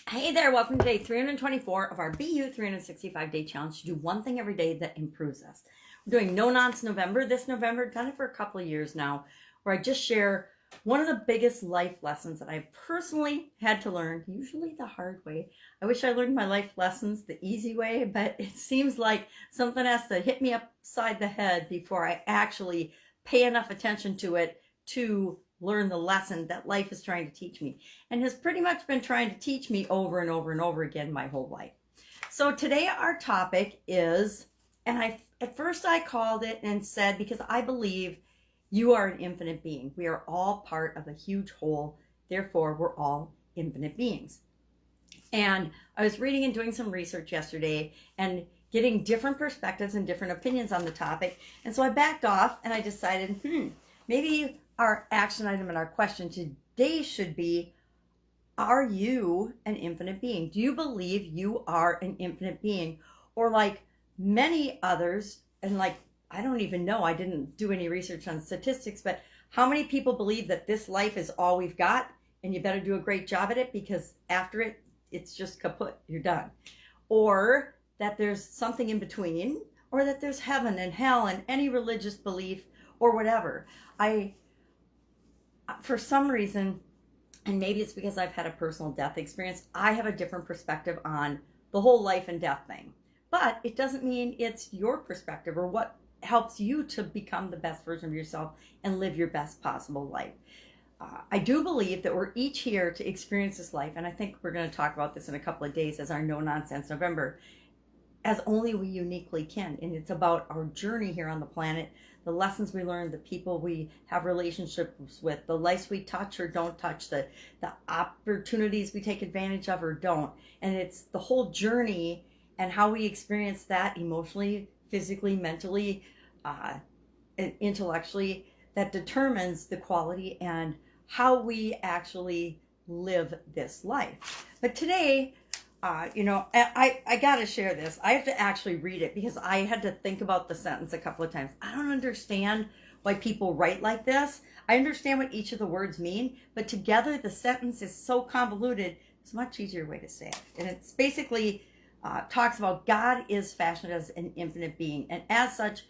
Hey there, welcome to day 324 of our BU 365 day challenge to do one thing every day that improves us. We're doing No Nonsense November this November, done it for a couple of years now, where I just share one of the biggest life lessons that I personally had to learn, usually the hard way. I wish I learned my life lessons the easy way, but it seems like something has to hit me upside the head before I actually pay enough attention to it to learn the lesson that life is trying to teach me and has pretty much been trying to teach me over and over and over again my whole life. So today our topic is, and at first I called it and said, because I believe you are an infinite being. We are all part of a huge whole. Therefore, we're all infinite beings. And I was reading and doing some research yesterday and getting different perspectives and different opinions on the topic. And so I backed off and I decided, maybe our action item and our question today should be, are you an infinite being? Do you believe you are an infinite being? Or like many others, and like, I don't even know, I didn't do any research on statistics, but how many people believe that this life is all we've got and you better do a great job at it because after it, it's just kaput, you're done. Or that there's something in between, or that there's heaven and hell and any religious belief or whatever. For some reason, and maybe it's because I've had a personal death experience, I have a different perspective on the whole life and death thing. But it doesn't mean it's your perspective or what helps you to become the best version of yourself and live your best possible life. I do believe that we're each here to experience this life, and I think we're going to talk about this in a couple of days as our No Nonsense November, as only we uniquely can. And it's about our journey here on the planet, the lessons we learn, the people we have relationships with, the lives we touch or don't touch, the opportunities we take advantage of or don't. And it's the whole journey and how we experience that emotionally, physically, mentally, and intellectually that determines the quality and how we actually live this life. But today, I got to share this. I have to actually read it because I had to think about the sentence a couple of times. I don't understand why people write like this. I understand what each of the words mean, but together the sentence is so convoluted, it's a much easier way to say it. And it's basically talks about God is fashioned as an infinite being. And as such,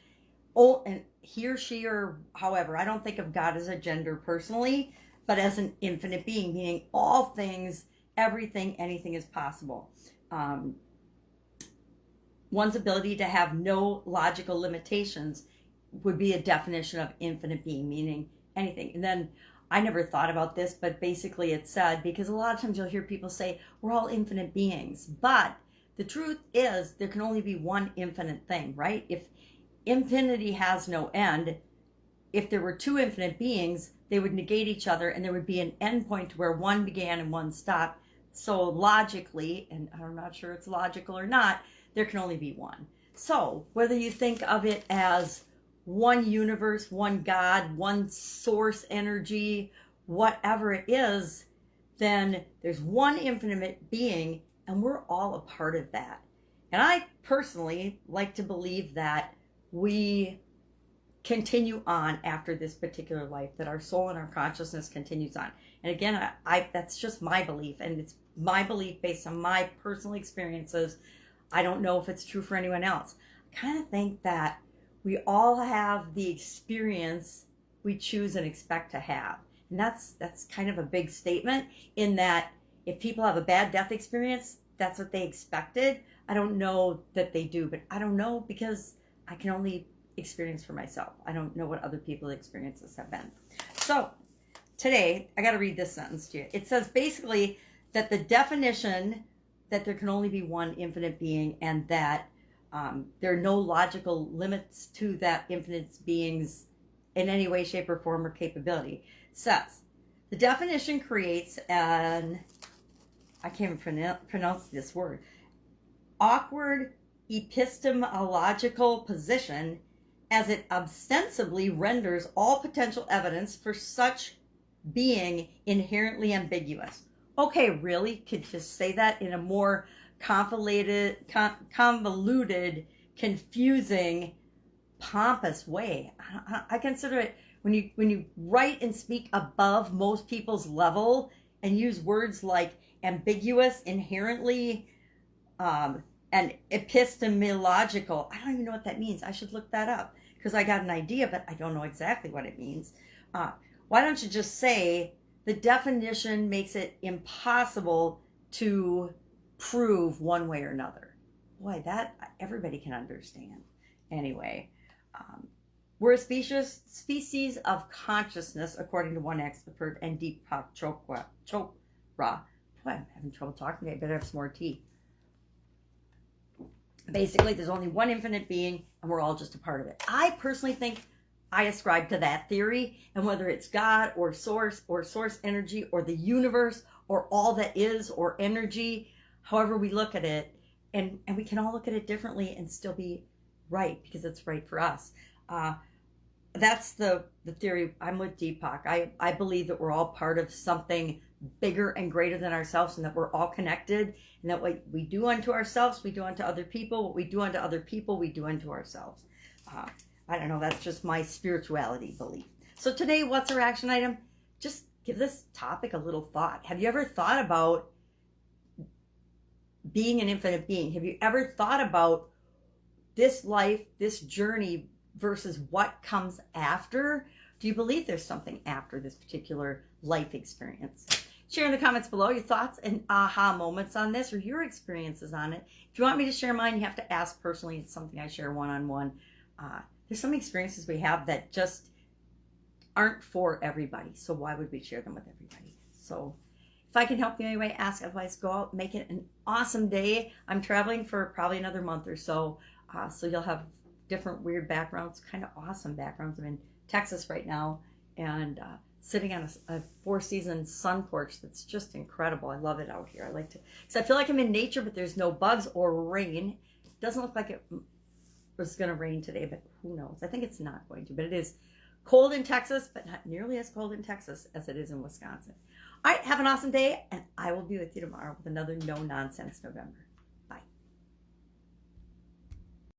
and he or she or however, I don't think of God as a gender personally, but as an infinite being, meaning all things, everything, anything is possible. One's ability to have no logical limitations would be a definition of infinite being, meaning anything. And then I never thought about this, but basically it's said, because a lot of times you'll hear people say, we're all infinite beings. But the truth is there can only be one infinite thing, right? If infinity has no end, if there were two infinite beings, they would negate each other and there would be an end point where one began and one stopped. So logically, and I'm not sure it's logical or not, there can only be one. So whether you think of it as one universe, one God, one source energy, whatever it is, then there's one infinite being and we're all a part of that. And I personally like to believe that we continue on after this particular life, that our soul and our consciousness continues on. And again, I that's just my belief, and it's my belief based on my personal experiences. I don't know if it's true for anyone else. I kind of think that we all have the experience we choose and expect to have. And that's kind of a big statement, in that if people have a bad death experience, that's what they expected. I don't know that they do, but I don't know because I can only experience for myself. I don't know what other people's experiences have been. So today, I got to read this sentence to you. It says basically that the definition that there can only be one infinite being, and that there are no logical limits to that infinite being's in any way, shape, or form or capability. It says the definition creates an, I can't even pronounce this word, awkward epistemological position, as it ostensibly renders all potential evidence for such being inherently ambiguous. Okay, really? Could you just say that in a more convoluted, confusing, pompous way? I consider it, when you write and speak above most people's level and use words like ambiguous, inherently, and epistemological. I don't even know what that means. I should look that up because I got an idea, but I don't know exactly what it means. Why don't you just say the definition makes it impossible to prove one way or another? Boy, that everybody can understand. Anyway, we're a species of consciousness, according to one expert, and Deepak Chopra. Boy, I'm having trouble talking today. I better have some more tea. Basically, there's only one infinite being, and we're all just a part of it. I personally think I ascribe to that theory, and whether it's God or source energy or the universe or all that is or energy, however we look at it, and we can all look at it differently and still be right because it's right for us. That's the theory. I'm with Deepak. I believe that we're all part of something bigger and greater than ourselves, and that we're all connected, and that what we do unto ourselves, we do unto other people. What we do unto other people, we do unto ourselves. I don't know. That's just my spirituality belief. So today, what's our action item? Just give this topic a little thought. Have you ever thought about being an infinite being? Have you ever thought about this life, this journey versus what comes after? Do you believe there's something after this particular life experience? Share in the comments below your thoughts and aha moments on this or your experiences on it. If you want me to share mine, you have to ask personally. It's something I share one-on-one. There's some experiences we have that just aren't for everybody. So why would we share them with everybody? So if I can help you anyway, ask. Otherwise, go out, make it an awesome day. I'm traveling for probably another month or so. So you'll have different weird backgrounds, kind of awesome backgrounds. I'm in Texas right now and sitting on a four-season sun porch that's just incredible. I love it out here. I like to, because I feel like I'm in nature, but there's no bugs or rain. It doesn't look like it was going to rain today, but who knows? I think it's not going to, but it is cold in Texas, but not nearly as cold in Texas as it is in Wisconsin. All right, have an awesome day, and I will be with you tomorrow with another No Nonsense November.